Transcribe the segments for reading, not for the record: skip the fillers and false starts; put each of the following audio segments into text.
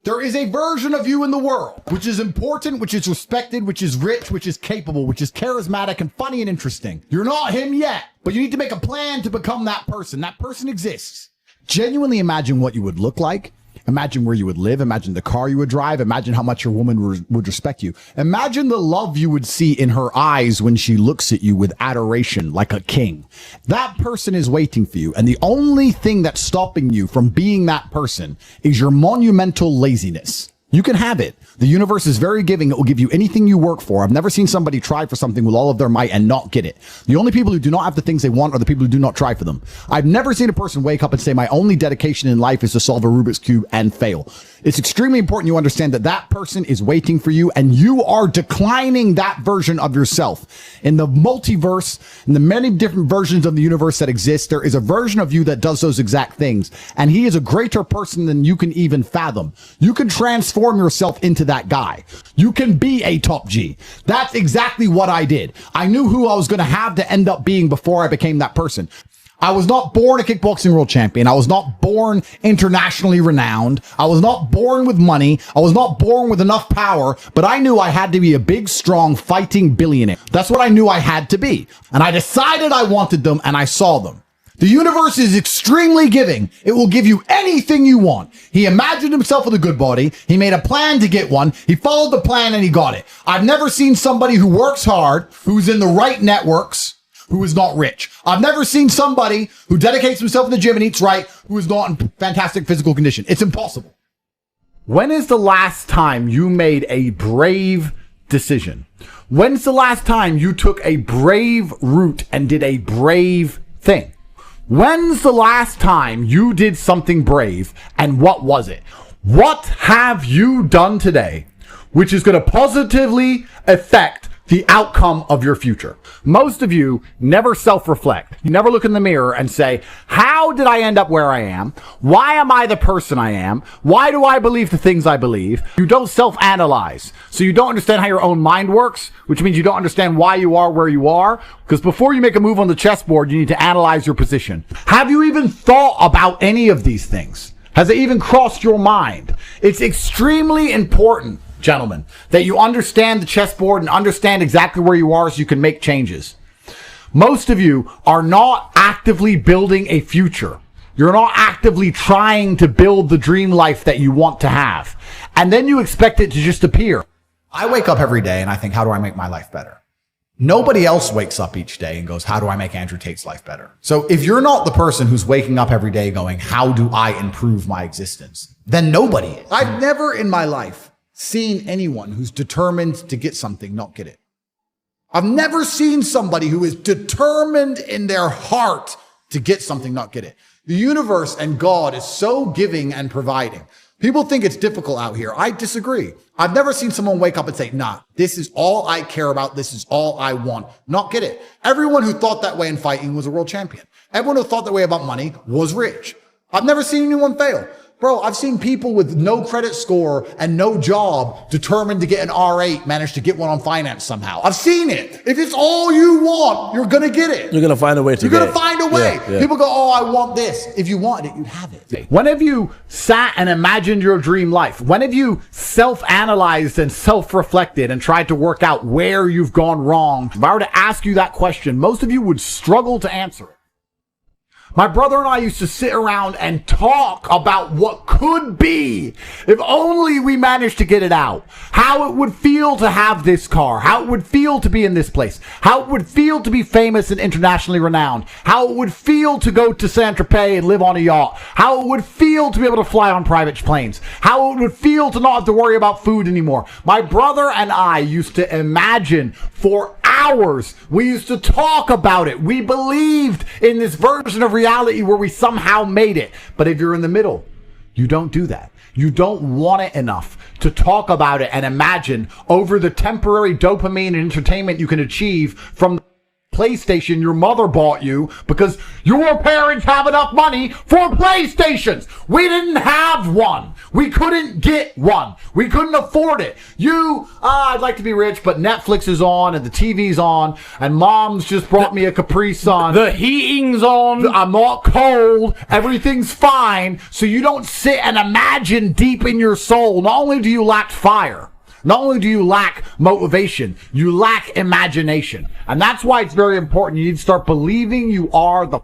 There is a version of you in the world, which is important, which is respected, which is rich, which is capable, which is charismatic and funny and interesting. You're not him yet, but you need to make a plan to become that person. That person exists. Genuinely imagine what you would look like. Imagine where you would live. Imagine the car you would drive. Imagine how much your woman would respect you. Imagine the love you would see in her eyes when she looks at you with adoration like a king. That person is waiting for you. And the only thing that's stopping you from being that person is your monumental laziness. You can have it. The universe is very giving. It will give you anything you work for. I've never seen somebody try for something with all of their might and not get it. The only people who do not have the things they want are the people who do not try for them. I've never seen a person wake up and say, my only dedication in life is to solve a Rubik's Cube and fail. It's extremely important you understand that that person is waiting for you and you are declining that version of yourself. In the multiverse, in the many different versions of the universe that exist, there is a version of you that does those exact things. And he is a greater person than you can even fathom. You can transform yourself into that guy. You can be a top G. That's exactly what I did. I knew who I was going to have to end up being before I became that person. I was not born a kickboxing world champion. I was not born internationally renowned. I was not born with money. I was not born with enough power, but I knew I had to be a big, strong, fighting billionaire. That's what I knew I had to be. And I decided I wanted them and I saw them. The universe is extremely giving. It will give you anything you want. He imagined himself with a good body. He made a plan to get one. He followed the plan and he got it. I've never seen somebody who works hard, who's in the right networks, who is not rich. I've never seen somebody who dedicates himself in the gym and eats right, who is not in fantastic physical condition. It's impossible. When is the last time you made a brave decision? When's the last time you took a brave route and did a brave thing? When's the last time you did something brave and what was it? What have you done today which is going to positively affect the outcome of your future? Most of you never self-reflect. You never look in the mirror and say, how did I end up where I am? Why am I the person I am? Why do I believe the things I believe? You don't self-analyze. So you don't understand how your own mind works, which means you don't understand why you are where you are. Because before you make a move on the chessboard, you need to analyze your position. Have you even thought about any of these things? Has it even crossed your mind? It's extremely important, gentlemen, that you understand the chessboard and understand exactly where you are so you can make changes. Most of you are not actively building a future. You're not actively trying to build the dream life that you want to have. And then you expect it to just appear. I wake up every day and I think, how do I make my life better? Nobody else wakes up each day and goes, how do I make Andrew Tate's life better? So if you're not the person who's waking up every day going, how do I improve my existence? Then nobody is. I've never in my life seen anyone who's determined to get something not get it. I've never seen somebody who is determined in their heart to get something not get it. The universe and God is so giving and providing. People think it's difficult out here. I disagree. I've never seen someone wake up and say, nah, this is all I care about. This is all I want. Not get it. Everyone who thought that way in fighting was a world champion. Everyone who thought that way about money was rich. I've never seen anyone fail. Bro, I've seen people with no credit score and no job determined to get an R8 manage to get one on finance somehow. I've seen it. If it's all you want, you're going to get it. You're going to find a way to You're going to find a way. Yeah. People go, oh, I want this. If you want it, you'd have it. When have you sat and imagined your dream life? When have you self-analyzed and self-reflected and tried to work out where you've gone wrong? If I were to ask you that question, most of you would struggle to answer it. My brother and I used to sit around and talk about what could be if only we managed to get it out. How it would feel to have this car. How it would feel to be in this place. How it would feel to be famous and internationally renowned. How it would feel to go to Saint-Tropez and live on a yacht. How it would feel to be able to fly on private planes. How it would feel to not have to worry about food anymore. My brother and I used to imagine for hours. We used to talk about it. We believed in this version of reality where we somehow made it. But if you're in the middle, you don't do that. You don't want it enough to talk about it and imagine over the temporary dopamine and entertainment you can achieve from PlayStation your mother bought you because your parents have enough money for PlayStations. We didn't have one. We couldn't get one. We couldn't afford it. I'd like to be rich, but Netflix is on and the TV's on and mom's just brought me a Capri Sun. The heating's on. I'm not cold. Everything's fine. So you don't sit and imagine deep in your soul. Not only do you lack fire, not only do you lack motivation, you lack imagination. And that's why it's very important. You need to start believing you are the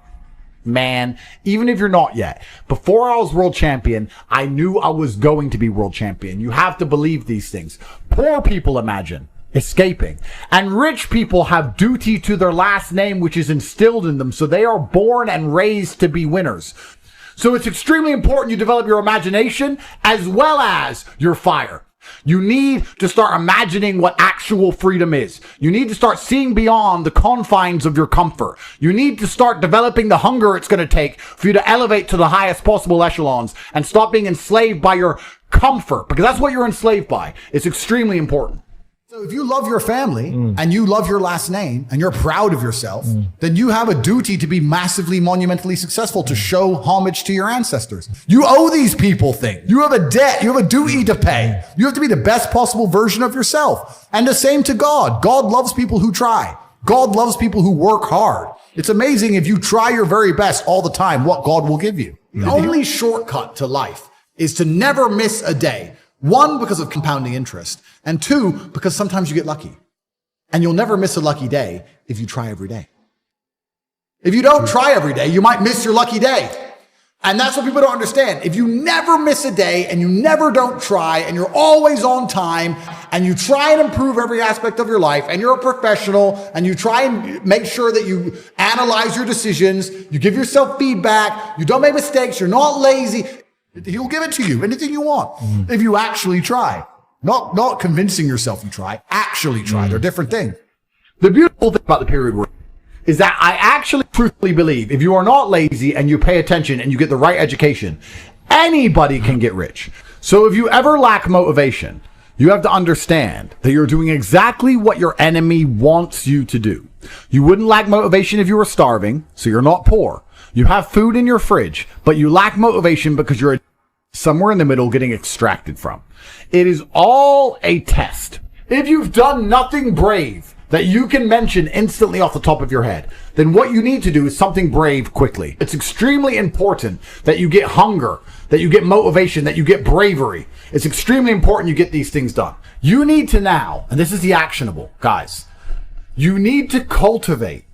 man, even if you're not yet. Before I was world champion, I knew I was going to be world champion. You have to believe these things. Poor people imagine escaping. And rich people have duty to their last name, which is instilled in them. So they are born and raised to be winners. So it's extremely important you develop your imagination as well as your fire. You need to start imagining what actual freedom is. You need to start seeing beyond the confines of your comfort. You need to start developing the hunger it's going to take for you to elevate to the highest possible echelons and stop being enslaved by your comfort, because that's what you're enslaved by. It's extremely important. So if you love your family and you love your last name and you're proud of yourself, then you have a duty to be massively, monumentally successful, to show homage to your ancestors. You owe these people things. You have a debt. You have a duty to pay. You have to be the best possible version of yourself. And the same to God. God loves people who try. God loves people who work hard. It's amazing if you try your very best all the time, what God will give you. The only shortcut to life is to never miss a day. One, because of compounding interest. And two, because sometimes you get lucky. And you'll never miss a lucky day if you try every day. If you don't try every day, you might miss your lucky day. And that's what people don't understand. If you never miss a day and you never don't try and you're always on time and you try and improve every aspect of your life and you're a professional and you try and make sure that you analyze your decisions, you give yourself feedback, you don't make mistakes, you're not lazy, He'll give it to you, anything you want, if you actually try. Not convincing yourself you try, actually try. They're different things. The beautiful thing about the period we're in is that I actually truthfully believe if you are not lazy and you pay attention and you get the right education, anybody can get rich. So if you ever lack motivation, you have to understand that you're doing exactly what your enemy wants you to do. You wouldn't lack motivation if you were starving, so you're not poor. You have food in your fridge, but you lack motivation because you're somewhere in the middle getting extracted from. It is all a test. If you've done nothing brave that you can mention instantly off the top of your head, then what you need to do is something brave quickly. It's extremely important that you get hunger, that you get motivation, that you get bravery. It's extremely important you get these things done. You need to now, and this is the actionable, guys, you need to cultivate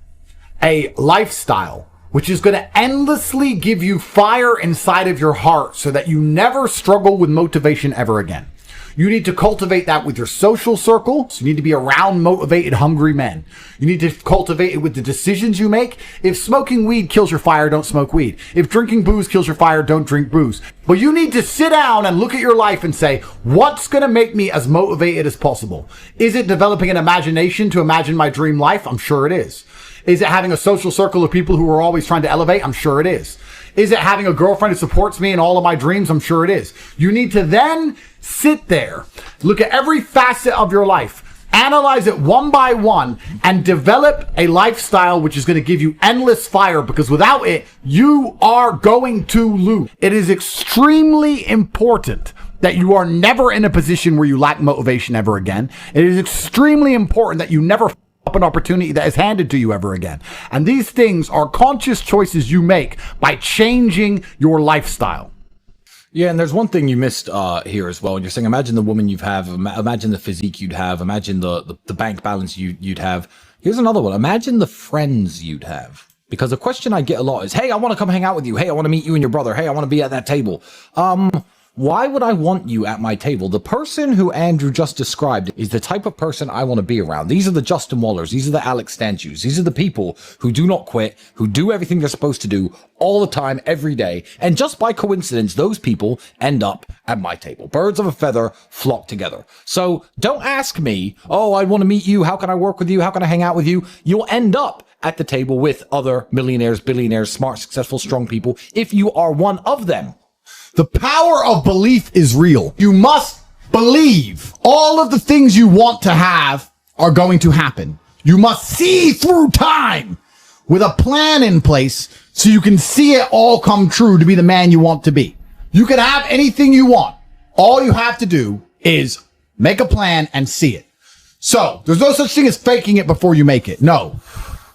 a lifestyle which is going to endlessly give you fire inside of your heart so that you never struggle with motivation ever again. You need to cultivate that with your social circle. So you need to be around motivated, hungry men. You need to cultivate it with the decisions you make. If smoking weed kills your fire, don't smoke weed. If drinking booze kills your fire, don't drink booze. But you need to sit down and look at your life and say, what's going to make me as motivated as possible? Is it developing an imagination to imagine my dream life? I'm sure it is. Is it having a social circle of people who are always trying to elevate? I'm sure it is. Is it having a girlfriend who supports me in all of my dreams? I'm sure it is. You need to then sit there, look at every facet of your life, analyze it one by one, and develop a lifestyle which is going to give you endless fire, because without it, you are going to lose. It is extremely important that you are never in a position where you lack motivation ever again. It is extremely important that you never up an opportunity that is handed to you ever again. And these things are conscious choices you make by changing your lifestyle. Yeah, and there's one thing you missed here as well. And you're saying, imagine the woman you'd have, imagine the physique you'd have, imagine the bank balance you'd have. Here's another one. Imagine the friends you'd have. Because the question I get a lot is, hey, I want to come hang out with you. Hey, I want to meet you and your brother. Hey, I want to be at that table. Why would I want you at my table? The person who Andrew just described is the type of person I want to be around. These are the Justin Wallers. These are the Alex Stanchus. These are the people who do not quit, who do everything they're supposed to do all the time, every day. And just by coincidence, those people end up at my table. Birds of a feather flock together. So don't ask me, oh, I want to meet you. How can I work with you? How can I hang out with you? You'll end up at the table with other millionaires, billionaires, smart, successful, strong people if you are one of them. The power of belief is real. You must believe all of the things you want to have are going to happen. You must see through time with a plan in place so you can see it all come true to be the man you want to be. You can have anything you want. All you have to do is make a plan and see it. So there's no such thing as faking it before you make it. No,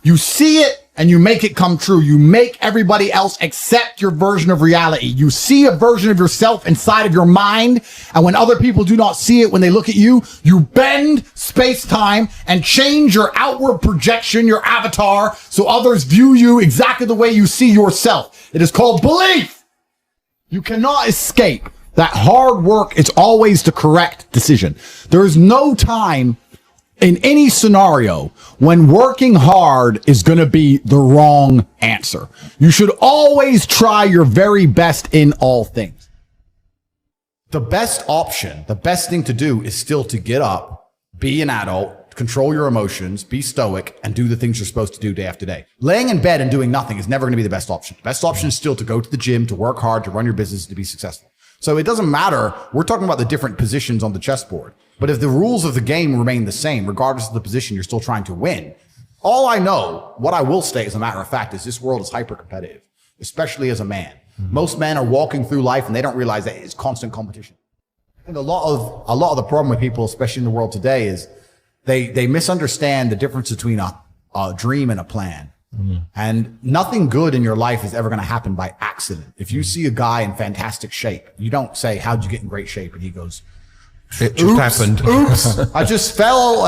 you see it and you make it come true. You make everybody else accept your version of reality. You see a version of yourself inside of your mind. And when other people do not see it, when they look at you, you bend space-time and change your outward projection, your avatar, so others view you exactly the way you see yourself. It is called belief. You cannot escape that hard work is always the correct decision. There is no time in any scenario when working hard is going to be the wrong answer. You should always try your very best in all things. The best option, the best thing to do is still to get up, be an adult, control your emotions, be stoic, and do the things you're supposed to do day after day. Laying in bed and doing nothing is never going to be the best option. The best option is still to go to the gym, to work hard, to run your business, to be successful. So it doesn't matter. We're talking about the different positions on the chessboard. But if the rules of the game remain the same, regardless of the position, you're still trying to win. All I know, what I will state as a matter of fact, is this world is hyper competitive, especially as a man. Most men are walking through life and they don't realize that it's constant competition. I think a lot of the problem with people, especially in the world today, is they misunderstand the difference between a dream and a plan. And nothing good in your life is ever going to happen by accident. If you see a guy in fantastic shape, you don't say, how'd you get in great shape? And he goes, it just happened. Oops, I just fell.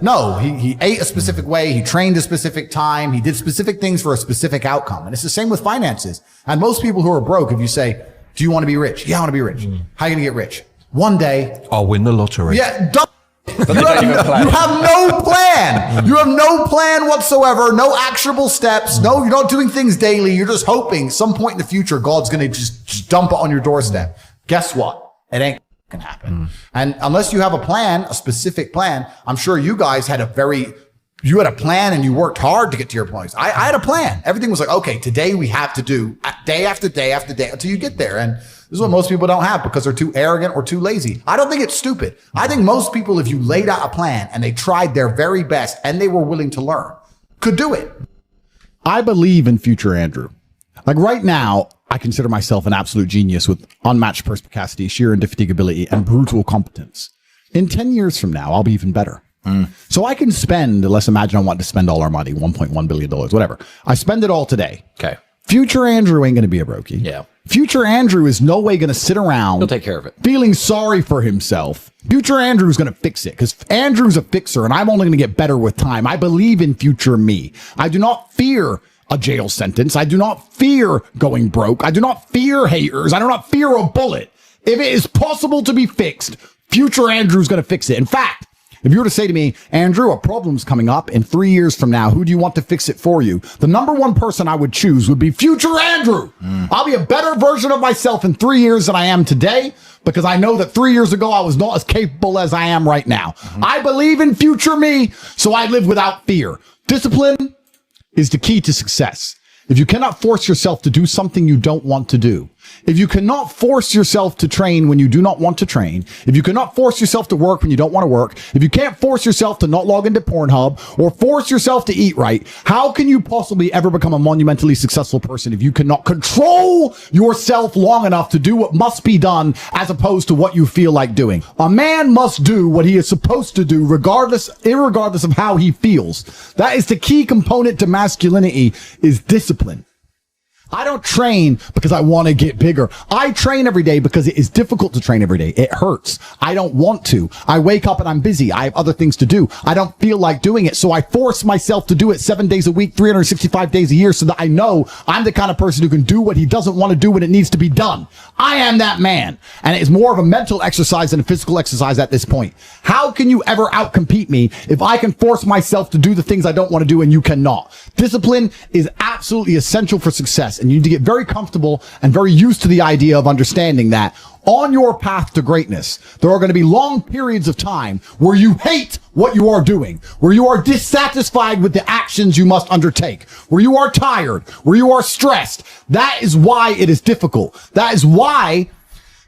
No, he ate a specific way. He trained a specific time. He did specific things for a specific outcome. And it's the same with finances. And most people who are broke, if you say, do you want to be rich? Yeah, I want to be rich. How are you going to get rich? One day. I'll win the lottery. Yeah, you have no plan. You have no plan whatsoever. No actionable steps. No, you're not doing things daily. You're just hoping some point in the future, God's going to just dump it on your doorstep. Guess what? It ain't can happen. And unless you have a plan, a specific plan, I'm sure you guys had you had a plan and you worked hard to get to your points. I had a plan. Everything was like, okay, today we have to do day after day after day until you get there. And this is what most people don't have because they're too arrogant or too lazy. I don't think it's stupid. I think most people, if you laid out a plan and they tried their very best and they were willing to learn, could do it. I believe in future Andrew. Like right now, I consider myself an absolute genius with unmatched perspicacity, sheer indefatigability, and brutal competence. In 10 years from now, I'll be even better. So I can spend, let's imagine I want to spend all our money, $1.1 billion, whatever. I spend it all today. Okay. Future Andrew ain't going to be a brokey. Yeah. Future Andrew is no way going to sit around. He'll take care of it. Feeling sorry for himself. Future Andrew is going to fix it because Andrew's a fixer and I'm only going to get better with time. I believe in future me. I do not fear a jail sentence. I do not fear going broke. I do not fear haters. I do not fear a bullet. If it is possible to be fixed, future Andrew's going to fix it. In fact, if you were to say to me, Andrew, a problem's coming up in 3 years from now, who do you want to fix it for you? The number one person I would choose would be future Andrew. I'll be a better version of myself in 3 years than I am today because I know that 3 years ago I was not as capable as I am right now. I believe in future me, so I live without fear. Discipline is the key to success. If you cannot force yourself to do something you don't want to do, if you cannot force yourself to train when you do not want to train, if you cannot force yourself to work when you don't want to work, if you can't force yourself to not log into Pornhub or force yourself to eat right, how can you possibly ever become a monumentally successful person if you cannot control yourself long enough to do what must be done as opposed to what you feel like doing? A man must do what he is supposed to do irregardless of how he feels. That is the key component to masculinity is discipline. I don't train because I want to get bigger. I train every day because it is difficult to train every day. It hurts. I don't want to. I wake up and I'm busy. I have other things to do. I don't feel like doing it. So I force myself to do it 7 days a week, 365 days a year so that I know I'm the kind of person who can do what he doesn't want to do when it needs to be done. I am that man. And it is more of a mental exercise than a physical exercise at this point. How can you ever outcompete me if I can force myself to do the things I don't want to do and you cannot? Discipline is absolutely essential for success. And you need to get very comfortable and very used to the idea of understanding that on your path to greatness, there are going to be long periods of time where you hate what you are doing, where you are dissatisfied with the actions you must undertake, where you are tired, where you are stressed. That is why it is difficult. That is why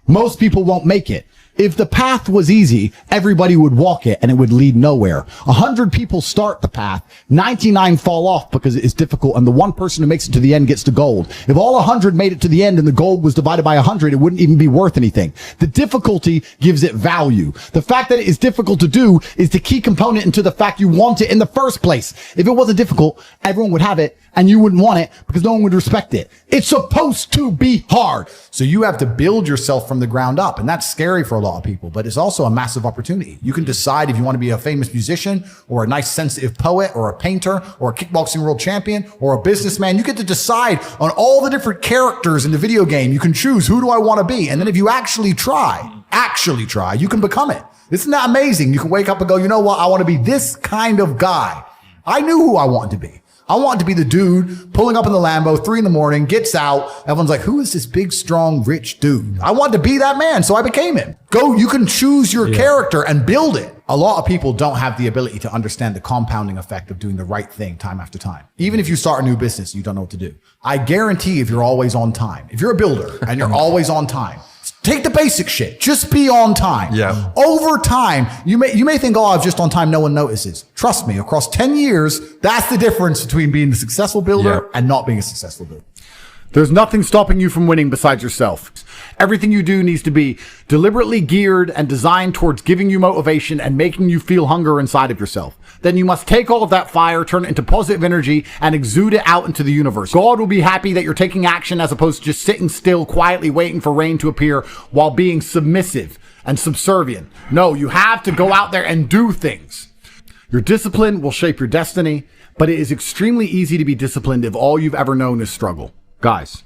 most people won't make it. If the path was easy, everybody would walk it and it would lead nowhere. 100 people start the path, 99 fall off because it is difficult, and the one person who makes it to the end gets the gold. If all 100 made it to the end and the gold was divided by 100, it wouldn't even be worth anything. The difficulty gives it value. The fact that it is difficult to do is the key component into the fact you want it in the first place. If it wasn't difficult, everyone would have it and you wouldn't want it because no one would respect it. It's supposed to be hard. So you have to build yourself from the ground up. And that's scary for a lot of people, but it's also a massive opportunity. You can decide if you want to be a famous musician or a nice sensitive poet or a painter or a kickboxing world champion or a businessman. You get to decide on all the different characters in the video game. You can choose, who do I want to be? And then if you actually try, you can become it. Isn't that amazing? You can wake up and go, you know what? I want to be this kind of guy. I knew who I wanted to be. I want to be the dude pulling up in the Lambo, 3 a.m, gets out. Everyone's like, who is this big, strong, rich dude? I wanted to be that man, so I became him. You can choose your character and build it. A lot of people don't have the ability to understand the compounding effect of doing the right thing time after time. Even if you start a new business, you don't know what to do. I guarantee if you're always on time, if you're a builder and you're always on time, take the basic shit. Just be on time. Yeah. Over time, you may think, oh, I'm just on time. No one notices. Trust me, across 10 years, that's the difference between being a successful builder and not being a successful builder. There's nothing stopping you from winning besides yourself. Everything you do needs to be deliberately geared and designed towards giving you motivation and making you feel hunger inside of yourself. Then you must take all of that fire, turn it into positive energy, and exude it out into the universe. God will be happy that you're taking action as opposed to just sitting still, quietly waiting for rain to appear while being submissive and subservient. No, you have to go out there and do things. Your discipline will shape your destiny, but it is extremely easy to be disciplined if all you've ever known is struggle. Guys,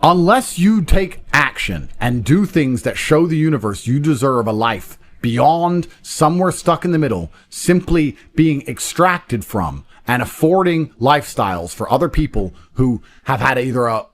unless you take action and do things that show the universe you deserve a life beyond somewhere stuck in the middle, simply being extracted from and affording lifestyles for other people who have had either a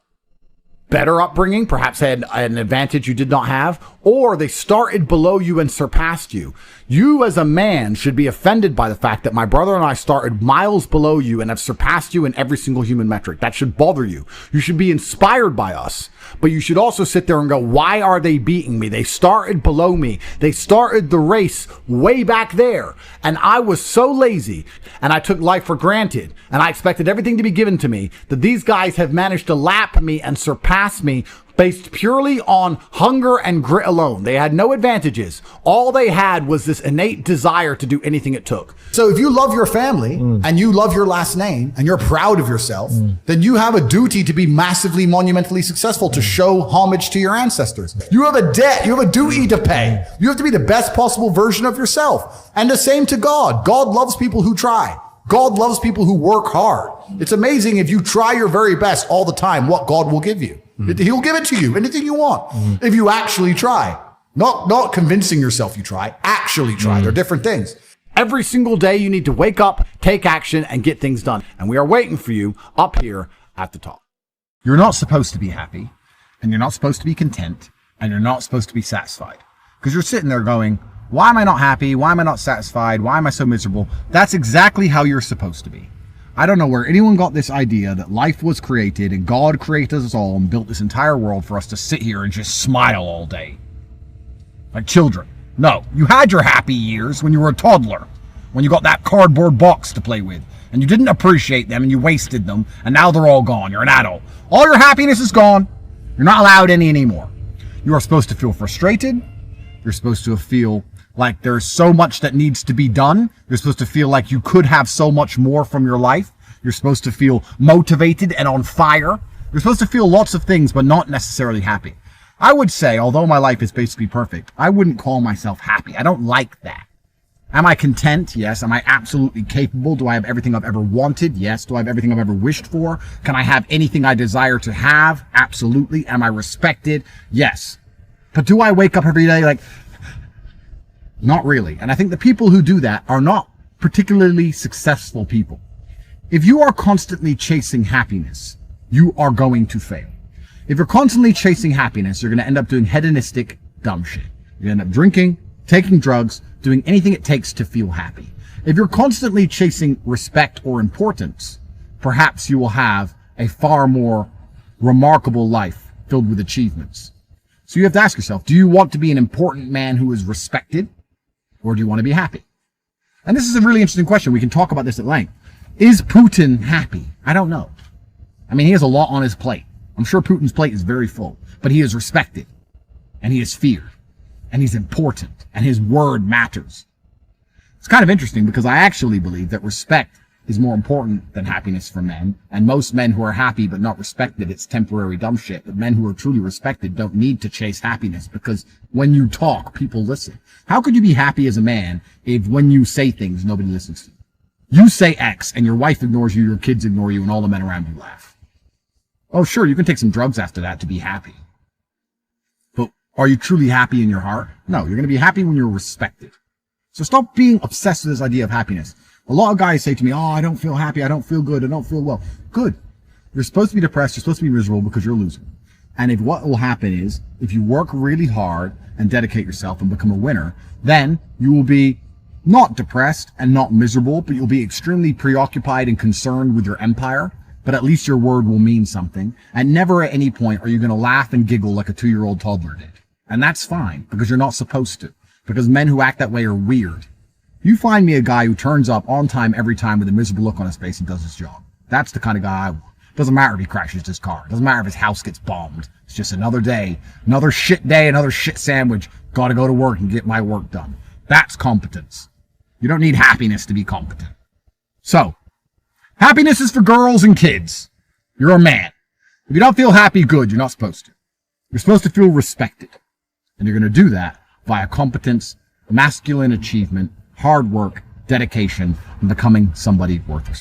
better upbringing, perhaps had an advantage you did not have, or they started below you and surpassed you. You as a man should be offended by the fact that my brother and I started miles below you and have surpassed you in every single human metric. That should bother you. You should be inspired by us, but you should also sit there and go, why are they beating me? They started below me. They started the race way back there. And I was so lazy and I took life for granted and I expected everything to be given to me that these guys have managed to lap me and surpass me based purely on hunger and grit alone. They had no advantages. All they had was this innate desire to do anything it took. So if you love your family and you love your last name and you're proud of yourself, then you have a duty to be massively, monumentally successful, to show homage to your ancestors. You have a debt. You have a duty to pay. You have to be the best possible version of yourself. And the same to God. God loves people who try. God loves people who work hard. It's amazing if you try your very best all the time, what God will give you. He'll give it to you, anything you want, if you actually try. Not convincing yourself you try, actually try. They're different things. Every single day you need to wake up, take action, and get things done. And we are waiting for you up here at the top. You're not supposed to be happy, and you're not supposed to be content, and you're not supposed to be satisfied. Because you're sitting there going, why am I not happy? Why am I not satisfied? Why am I so miserable? That's exactly how you're supposed to be. I don't know where anyone got this idea that life was created and God created us all and built this entire world for us to sit here and just smile all day. Like children. No, you had your happy years when you were a toddler, when you got that cardboard box to play with, and you didn't appreciate them and you wasted them, and now they're all gone. You're an adult. All your happiness is gone. You're not allowed any anymore. You are supposed to feel frustrated. You're supposed to feel like there's so much that needs to be done. You're supposed to feel like you could have so much more from your life. You're supposed to feel motivated and on fire. You're supposed to feel lots of things, but not necessarily happy. I would say, although my life is basically perfect, I wouldn't call myself happy. I don't like that. Am I content? Yes. Am I absolutely capable? Do I have everything I've ever wanted? Yes. Do I have everything I've ever wished for? Can I have anything I desire to have? Absolutely. Am I respected? Yes. But do I wake up every day like, not really. And I think the people who do that are not particularly successful people. If you are constantly chasing happiness, you are going to fail. If you're constantly chasing happiness, you're going to end up doing hedonistic dumb shit. You're going to end up drinking, taking drugs, doing anything it takes to feel happy. If you're constantly chasing respect or importance, perhaps you will have a far more remarkable life filled with achievements. So you have to ask yourself, do you want to be an important man who is respected, or do you want to be happy? And this is a really interesting question. We can talk about this at length. Is Putin happy? I don't know. I mean, he has a lot on his plate. I'm sure Putin's plate is very full, but he is respected, and he is feared, and he's important, and his word matters. It's kind of interesting because I actually believe that respect is more important than happiness for men, and most men who are happy but not respected, it's temporary dumb shit. But men who are truly respected don't need to chase happiness, because when you talk, people listen. How could you be happy as a man if when you say things, nobody listens to you? You say X, and your wife ignores you, your kids ignore you, and all the men around you laugh. Oh, sure, you can take some drugs after that to be happy. But are you truly happy in your heart? No, you're going to be happy when you're respected. So stop being obsessed with this idea of happiness. A lot of guys say to me, oh, I don't feel happy, I don't feel good, I don't feel well. Good. You're supposed to be depressed, you're supposed to be miserable because you're a loser. And if what will happen is, if you work really hard and dedicate yourself and become a winner, then you will be not depressed and not miserable, but you'll be extremely preoccupied and concerned with your empire. But at least your word will mean something. And never at any point are you going to laugh and giggle like a 2-year-old toddler did. And that's fine, because you're not supposed to. Because men who act that way are weird. You find me a guy who turns up on time every time with a miserable look on his face and does his job. That's the kind of guy I want. Doesn't matter if he crashes his car. Doesn't matter if his house gets bombed. It's just another day, another shit day, another shit sandwich. Gotta go to work and get my work done. That's competence. You don't need happiness to be competent. So, happiness is for girls and kids. You're a man. If you don't feel happy, good. You're not supposed to. You're supposed to feel respected. And you're going to do that via competence, masculine achievement, hard work, dedication, and becoming somebody worth respect.